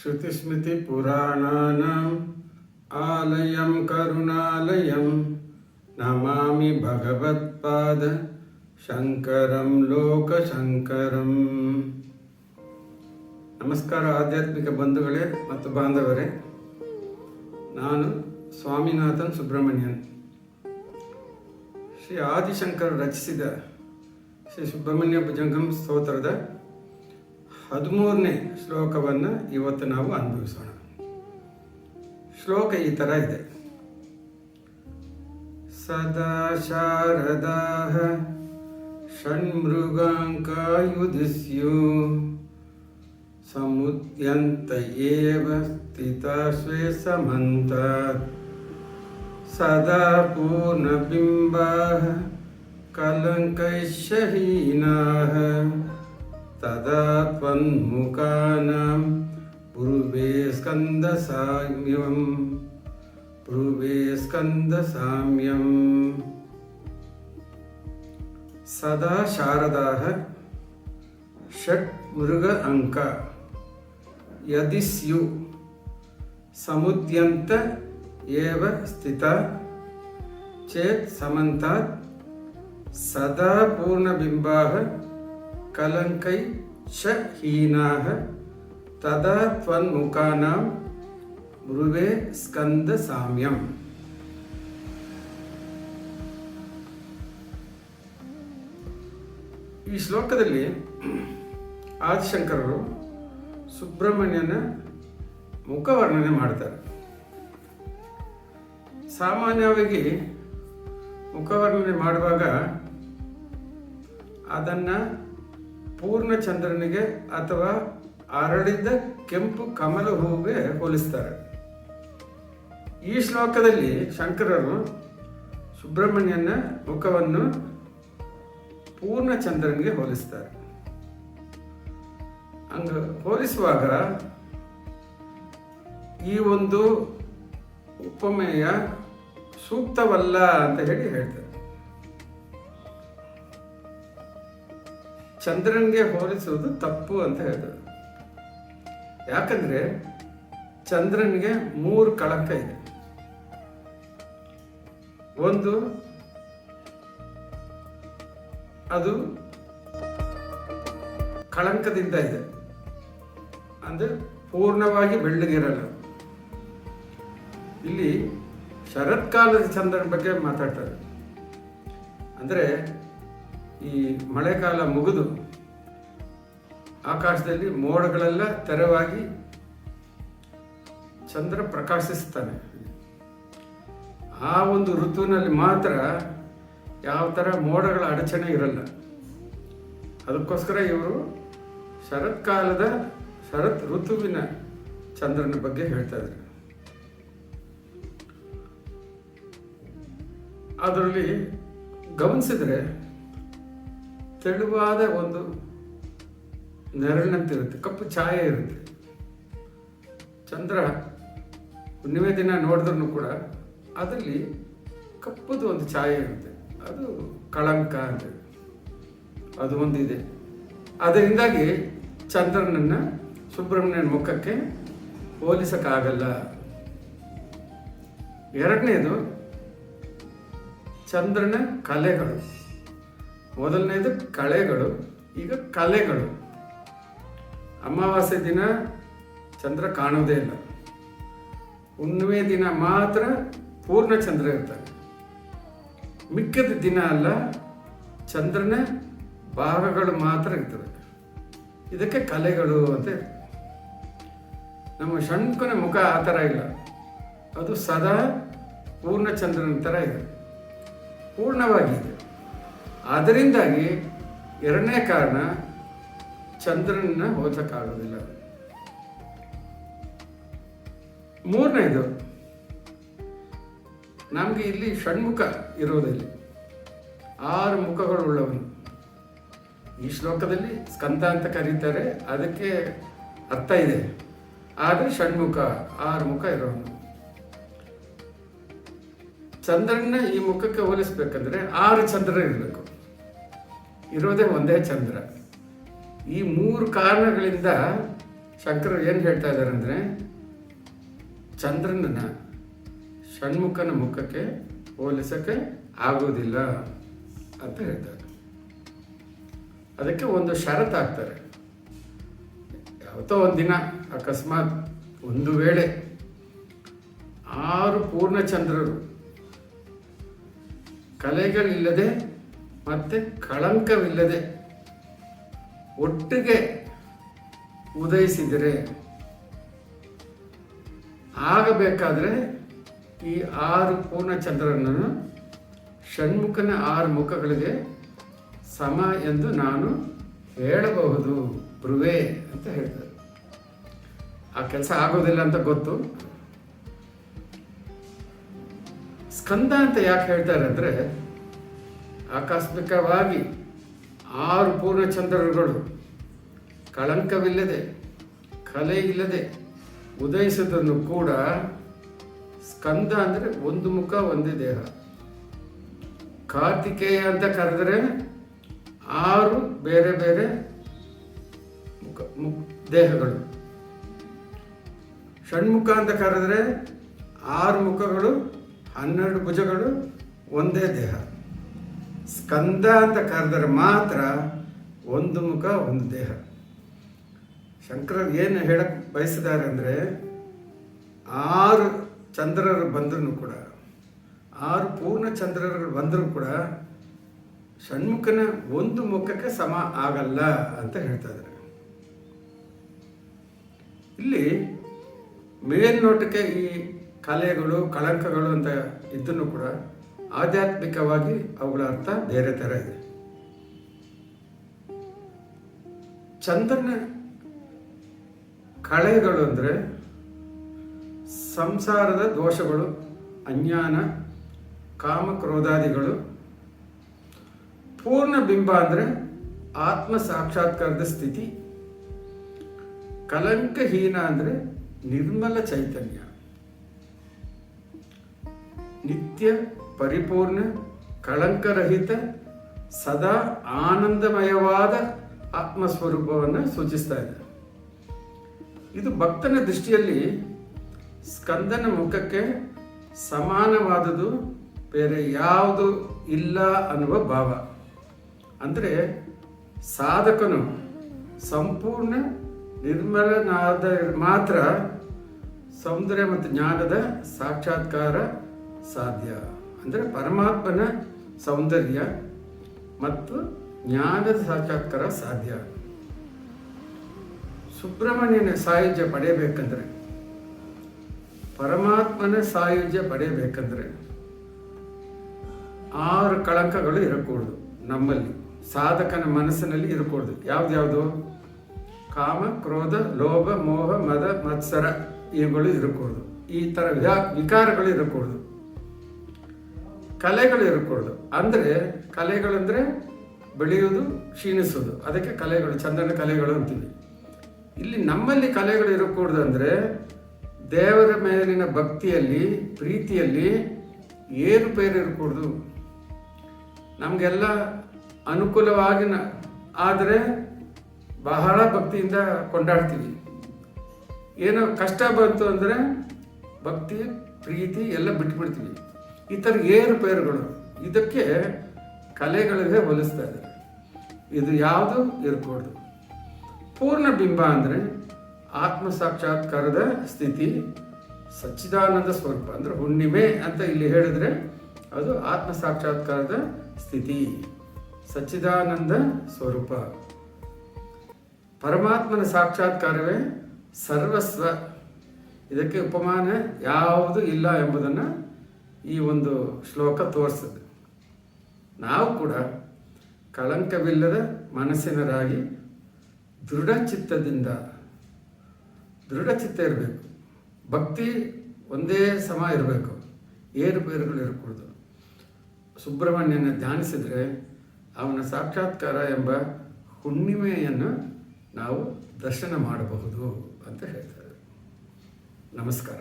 श्रुतिस्मृतिपुराणानाम् आलयं करुणालयं नमामि भगवत्पाद ಶಂಕರಂ ಲೋಕಶಂಕರಂ. ನಮಸ್ಕಾರ ಆಧ್ಯಾತ್ಮಿಕ ಬಂಧುಗಳೇ ಮತ್ತು ಬಾಂಧವರೇ, ನಾನು ಸ್ವಾಮಿನಾಥನ್ ಸುಬ್ರಹ್ಮಣ್ಯನ್. ಶ್ರೀ ಆದಿಶಂಕರ್ ರಚಿಸಿದ ಶ್ರೀ ಸುಬ್ರಹ್ಮಣ್ಯ ಭುಜಂಗಂ ಸ್ತೋತ್ರದ 13ನೇ ಶ್ಲೋಕವನ್ನು ಇವತ್ತು ನಾವು ಅನುಭವಿಸೋಣ. ಶ್ಲೋಕ ಈ ಥರ ಇದೆ: ಸದಾ ಶಾರದಾಃ ಷಣ್ಮೃಗಾಂಕಾಯುಧಿಸ್ಯು ಸಮುದ್ಯಂತ ಏವ ಸ್ಥಿತಾಶ್ವೇ ಸಮಂತಾತ್ ಸದಾ ಪೂರ್ಣಬಿಂಬಾಃ ಕಲಂಕೈಶ್ಯಹೀನಾಃ ತದಾ ತ್ವನ್ಮುಖಾನಾಂ ಬ್ರುವೇ ಸ್ಕಂದಸಾಮ್ಯಂ ಬ್ರುವೇ ಸ್ಕಂದಸಾಮ್ಯಂ. ಸದಾ ಶಾರದಾಃ ಷಟ್ ಮೃಗ ಅಂಕ ಯದಿಸ್ಯು ಸಮುದ್ಯಂತ ಏವ ಸ್ಥಿತ ಚೇತ್ ಸಮಂತಾತ್ ಸದಾ ಪೂರ್ಣಬಿಂಬಾಃ ಕಲಂಕೈ ಚ ಹೀನಾಃ ತದಾ ತ್ವನ್ಮುಖಾನಾಂ ಬ್ರುವೇ ಸ್ಕಂದ ಸಾಮ್ಯಂ. ಈ ಶ್ಲೋಕದಲ್ಲಿ ಆದಿಶಂಕರರು ಸುಬ್ರಹ್ಮಣ್ಯನ ಮುಖವರ್ಣನೆ ಮಾಡ್ತಾರೆ. ಸಾಮಾನ್ಯವಾಗಿ ಮುಖವರ್ಣನೆ ಮಾಡುವಾಗ ಅದನ್ನು ಪೂರ್ಣಚಂದ್ರನಿಗೆ ಅಥವಾ ಅರಳಿದ ಕೆಂಪು ಕಮಲ ಹೂವಿಗೆ ಹೋಲಿಸ್ತಾರೆ. ಈ ಶ್ಲೋಕದಲ್ಲಿ ಶಂಕರರು ಸುಬ್ರಹ್ಮಣ್ಯನ ಮುಖವನ್ನು ಪೂರ್ಣಚಂದ್ರನಿಗೆ ಹೋಲಿಸ್ತಾರೆ. ಹಂಗೆ ಹೋಲಿಸುವಾಗ ಈ ಒಂದು ಉಪಮೇಯ ಸೂಕ್ತವಲ್ಲ ಅಂತ ಹೇಳ್ತಾರೆ. ಚಂದ್ರನಿಗೆ ಹೋಲಿಸುವುದು ತಪ್ಪು ಅಂತ ಹೇಳ್ತಾರೆ. ಯಾಕಂದ್ರೆ ಚಂದ್ರನಿಗೆ 3 ಕಳಂಕ ಇದೆ. ಒಂದು, ಅದು ಕಳಂಕದಿಂದ ಇದೆ, ಅಂದರೆ ಪೂರ್ಣವಾಗಿ ಬೆಳ್ಳಗಿರಲ್ಲ. ಇಲ್ಲಿ ಶರತ್ಕಾಲದ ಚಂದ್ರನ ಬಗ್ಗೆ ಮಾತಾಡ್ತಾರೆ. ಅಂದರೆ ಈ ಮಳೆಗಾಲ ಮುಗಿದು ಆಕಾಶದಲ್ಲಿ ಮೋಡಗಳೆಲ್ಲ ತೆರವಾಗಿ ಚಂದ್ರ ಪ್ರಕಾಶಿಸ್ತಾನೆ. ಆ ಒಂದು ಋತುವಿನಲ್ಲಿ ಮಾತ್ರ ಯಾವ ಥರ ಮೋಡಗಳ ಅಡಚಣೆ ಇರಲ್ಲ. ಅದಕ್ಕೋಸ್ಕರ ಇವರು ಶರತ್ ಋತುವಿನ ಚಂದ್ರನ ಬಗ್ಗೆ ಹೇಳ್ತಾ ಇದ್ದಾರೆ. ಅದರಲ್ಲಿ ಗಮನಿಸಿದರೆ ತೆಳುವಾದ ಒಂದು ನೆರಳಿನಂತಿರುತ್ತೆ, ಕಪ್ಪು ಛಾಯೆ ಇರುತ್ತೆ. ಚಂದ್ರ ಹುಣ್ಣಿಮೆ ದಿನ ನೋಡಿದ್ರೂ ಕೂಡ ಅದರಲ್ಲಿ ಕಪ್ಪುದು ಒಂದು ಛಾಯೆ ಇರುತ್ತೆ, ಅದು ಕಳಂಕ ಅಂತ. ಅದು ಒಂದಿದೆ. ಅದರಿಂದಾಗಿ ಚಂದ್ರನನ್ನು ಸುಬ್ರಹ್ಮಣ್ಯನ ಮುಖಕ್ಕೆ ಹೋಲಿಸಕ್ಕಾಗಲ್ಲ. ಎರಡನೇದು ಚಂದ್ರನ ಕಲೆಗಳು. ಮೊದಲನೇದು ಕಳೆಗಳು, ಈಗ ಕಲೆಗಳು. ಅಮಾವಾಸ್ಯೆ ದಿನ ಚಂದ್ರ ಕಾಣೋದೇ ಇಲ್ಲ. ಹುಣ್ಣಿಮೆ ದಿನ ಮಾತ್ರ ಪೂರ್ಣ ಚಂದ್ರ ಇರ್ತಾನೆ. ಮಿಕ್ಕಿದ ದಿನ ಅಲ್ಲ, ಚಂದ್ರನ ಭಾಗಗಳು ಮಾತ್ರ ಇರ್ತವೆ. ಇದಕ್ಕೆ ಕಲೆಗಳು ಅಂತ. ನಮ್ಮ ಷಣ್ಮುಖನ ಮುಖ ಆ ಥರ ಇಲ್ಲ, ಅದು ಸದಾ ಪೂರ್ಣಚಂದ್ರನ ಥರ ಇದೆ, ಪೂರ್ಣವಾಗಿದೆ. ಅದರಿಂದಾಗಿ ಎರಡನೇ ಕಾರಣ, ಚಂದ್ರನ ಹೋಲಿಸಕ್ಕಾಗೋದಿಲ್ಲ. ಮೂರನೇದು, ನಮಗೆ ಇಲ್ಲಿ ಷಣ್ಮುಖ ಇರೋದಿಲ್ಲ, 6 ಮುಖಗಳುಳ್ಳವನು. ಈ ಶ್ಲೋಕದಲ್ಲಿ ಸ್ಕಂದ ಅಂತ ಕರೀತಾರೆ, ಅದಕ್ಕೆ ಅರ್ಥ ಇದೆ. ಆದರೆ ಷಣ್ಮುಖ 6 ಮುಖ ಇರೋನು. ಚಂದ್ರನ ಈ ಮುಖಕ್ಕೆ ಹೋಲಿಸ್ಬೇಕಂದ್ರೆ 6 ಚಂದ್ರ ಇರಬೇಕು. ಇರೋದೇ ಒಂದೇ ಚಂದ್ರ. ಈ 3 ಕಾರಣಗಳಿಂದ ಶಂಕರರು ಏನು ಹೇಳ್ತಾ ಇದ್ದಾರೆ ಅಂದರೆ, ಚಂದ್ರನನ್ನು ಷಣ್ಮುಖನ ಮುಖಕ್ಕೆ ಹೋಲಿಸೋಕ್ಕೆ ಆಗೋದಿಲ್ಲ ಅಂತ ಹೇಳ್ತಾರೆ. ಅದಕ್ಕೆ ಒಂದು ಷರತ್ತು ಹಾಕ್ತಾರೆ. ಯಾವತ್ತೋ ಒಂದು ದಿನ ಅಕಸ್ಮಾತ್ ಒಂದು ವೇಳೆ 6 ಪೂರ್ಣಚಂದ್ರರು ಕಲೆಗಳಿಲ್ಲದೆ ಮತ್ತು ಕಳಂಕವಿಲ್ಲದೆ ಒಟ್ಟಿಗೆ ಉದಯಿಸಿದರೆ ಆಗಬೇಕಾದ್ರೆ ಈ 6 ಪೂರ್ಣಚಂದ್ರನನ್ನು ಷಣ್ಮುಖನ 6 ಮುಖಗಳಿಗೆ ಸಮ ಎಂದು ನಾನು ಹೇಳಬಹುದು ಬ್ರುವೆ ಅಂತ ಹೇಳ್ತಾರೆ. ಆ ಕೆಲಸ ಆಗೋದಿಲ್ಲ ಅಂತ ಗೊತ್ತು. ಸ್ಕಂದ ಅಂತ ಯಾಕೆ ಹೇಳ್ತಾರೆ ಅಂದರೆ, ಆಕಸ್ಮಿಕವಾಗಿ 6 ಪೂರ್ಣಚಂದ್ರರುಗಳು ಕಳಂಕವಿಲ್ಲದೆ ಕಲೆ ಇಲ್ಲದೆ ಉದಯಿಸೋದನ್ನು ಕೂಡ ಸ್ಕಂದ ಅಂದರೆ ಒಂದು ಮುಖ ಒಂದೇ ದೇಹ. ಕಾರ್ತಿಕೇಯ ಅಂತ ಕರೆದರೆ 6 ಬೇರೆ ಬೇರೆ ದೇಹಗಳು. ಷಣ್ಮುಖ ಅಂತ ಕರೆದರೆ 6 ಮುಖಗಳು 12 ಭುಜಗಳು ಒಂದೇ ದೇಹ. ಸ್ಕಂದ ಅಂತ ಕರೆದರೆ ಮಾತ್ರ ಒಂದು ಮುಖ ಒಂದು ದೇಹ. ಶಂಕರರು ಏನು ಹೇಳಕ್ಕೆ ಬಯಸಿದ್ದಾರೆ ಅಂದರೆ, 6 ಚಂದ್ರರು ಬಂದರೂ ಕೂಡ 6 ಪೂರ್ಣ ಚಂದ್ರರು ಬಂದರೂ ಕೂಡ ಷಣ್ಮುಖನ ಒಂದು ಮುಖಕ್ಕೆ ಸಮ ಆಗಲ್ಲ ಅಂತ ಹೇಳ್ತಾ ಇದ್ದಾರೆ. ಇಲ್ಲಿ ಮೇಲ್ನೋಟಕ್ಕೆ ಈ ಕಲೆಗಳು ಕಳಂಕಗಳು ಅಂತ ಇದ್ದನ್ನು ಕೂಡ ಆಧ್ಯಾತ್ಮಿಕವಾಗಿ ಅವುಗಳ ಅರ್ಥ ಬೇರೆ ಥರ ಇದೆ. ಚಂದ್ರನ ಕಳೆಗಳು ಅಂದರೆ ಸಂಸಾರದ ದೋಷಗಳು, ಅಜ್ಞಾನ, ಕಾಮ ಕ್ರೋಧಾದಿಗಳು. ಪೂರ್ಣ ಬಿಂಬ ಅಂದರೆ ಆತ್ಮ ಸಾಕ್ಷಾತ್ಕಾರದ ಸ್ಥಿತಿ. ಕಲಂಕಹೀನ ಅಂದರೆ ನಿರ್ಮಲ ಚೈತನ್ಯ. ನಿತ್ಯ ಪರಿಪೂರ್ಣ ಕಳಂಕರಹಿತ ಸದಾ ಆನಂದಮಯವಾದ ಆತ್ಮಸ್ವರೂಪವನ್ನು ಸೂಚಿಸ್ತಾ ಇದೆ. ಇದು ಭಕ್ತನ ದೃಷ್ಟಿಯಲ್ಲಿ ಸ್ಕಂದನ ಮುಖಕ್ಕೆ ಸಮಾನವಾದುದು ಬೇರೆ ಯಾವುದು ಇಲ್ಲ ಅನ್ನುವ ಭಾವ. ಅಂದರೆ ಸಾಧಕನು ಸಂಪೂರ್ಣ ನಿರ್ಮಲನಾದ ಮಾತ್ರ ಸೌಂದರ್ಯ ಮತ್ತು ಜ್ಞಾನದ ಸಾಕ್ಷಾತ್ಕಾರ ಸಾಧ್ಯ. ಅಂದರೆ ಪರಮಾತ್ಮನ ಸೌಂದರ್ಯ ಮತ್ತು ಜ್ಞಾನದ ಸಾಕ್ಷಾತ್ಕಾರ ಸಾಧ್ಯ. ಸುಬ್ರಹ್ಮಣ್ಯನ ಸಾಯುಜ್ಯ ಪಡೆಯಬೇಕಂದ್ರೆ, ಪರಮಾತ್ಮನ ಸಾಯುಜ್ಯ ಪಡೆಯಬೇಕಂದ್ರೆ 6 ಕಳಂಕಗಳು ಇರಕೂಡದು. ನಮ್ಮಲ್ಲಿ ಸಾಧಕನ ಮನಸ್ಸಿನಲ್ಲಿ ಇರಕೂಡದು. ಯಾವ್ದು? ಕಾಮ, ಕ್ರೋಧ, ಲೋಭ, ಮೋಹ, ಮದ, ಮತ್ಸರ ಇವುಗಳು ಇರಕೂಡದು. ಈ ಥರ ವಿಕಾರಗಳು ಇರಕೂಡದು. ಕಲೆಗಳು ಇರಕೂಡದು. ಅಂದರೆ ಕಲೆಗಳಂದರೆ ಬೆಳೆಯುವುದು, ಕ್ಷೀಣಿಸುವುದು. ಅದಕ್ಕೆ ಕಲೆಗಳು, ಚಂದ್ರನ ಕಲೆಗಳು ಅಂತೀವಿ. ಇಲ್ಲಿ ನಮ್ಮಲ್ಲಿ ಕಲೆಗಳು ಇರಕೂಡದು ಅಂದರೆ ದೇವರ ಮೇಲಿನ ಭಕ್ತಿಯಲ್ಲಿ, ಪ್ರೀತಿಯಲ್ಲಿ ಏರುಪೇರು ಇರಕೂಡದು. ನಮಗೆಲ್ಲ ಅನುಕೂಲವಾಗಿ ಆದರೆ ಬಹಳ ಭಕ್ತಿಯಿಂದ ಕೊಂಡಾಡ್ತೀವಿ. ಏನೋ ಕಷ್ಟ ಬಂತು ಅಂದರೆ ಭಕ್ತಿ, ಪ್ರೀತಿ ಎಲ್ಲ ಬಿಟ್ಬಿಡ್ತೀವಿ. ಈ ಥರ ಏರುಪೇರುಗಳು, ಇದಕ್ಕೆ ಕಲೆಗಳಿಗೆ ಹೋಲಿಸ್ತಾ ಇದ್ದಾರೆ. ಇದು ಯಾವುದು ಇರಕೂಡದು. ಪೂರ್ಣ ಬಿಂಬ ಅಂದರೆ ಆತ್ಮ ಸಾಕ್ಷಾತ್ಕಾರದ ಸ್ಥಿತಿ, ಸಚ್ಚಿದಾನಂದ ಸ್ವರೂಪ. ಅಂದರೆ ಹುಣ್ಣಿಮೆ ಅಂತ ಇಲ್ಲಿ ಹೇಳಿದ್ರೆ ಅದು ಆತ್ಮ ಸಾಕ್ಷಾತ್ಕಾರದ ಸ್ಥಿತಿ, ಸಚ್ಚಿದಾನಂದ ಸ್ವರೂಪ. ಪರಮಾತ್ಮನ ಸಾಕ್ಷಾತ್ಕಾರವೇ ಸರ್ವಸ್ವ. ಇದಕ್ಕೆ ಉಪಮಾನ ಯಾವುದು ಇಲ್ಲ ಎಂಬುದನ್ನು ಈ ಒಂದು ಶ್ಲೋಕ ತೋರಿಸ್ತದೆ. ನಾವು ಕೂಡ ಕಳಂಕವಿಲ್ಲದ ಮನಸ್ಸಿನರಾಗಿ ದೃಢಚಿತ್ತ ಇರಬೇಕು. ಭಕ್ತಿ ಒಂದೇ ಸಮ ಇರಬೇಕು, ಏರುಪೇರುಗಳು ಇರಕೂಡದು. ಸುಬ್ರಹ್ಮಣ್ಯನ ಧ್ಯಾನಿಸಿದರೆ ಅವನ ಸಾಕ್ಷಾತ್ಕಾರ ಎಂಬ ಹುಣ್ಣಿಮೆಯನ್ನು ನಾವು ದರ್ಶನ ಮಾಡಬಹುದು ಅಂತ ಹೇಳ್ತಾರೆ. ನಮಸ್ಕಾರ.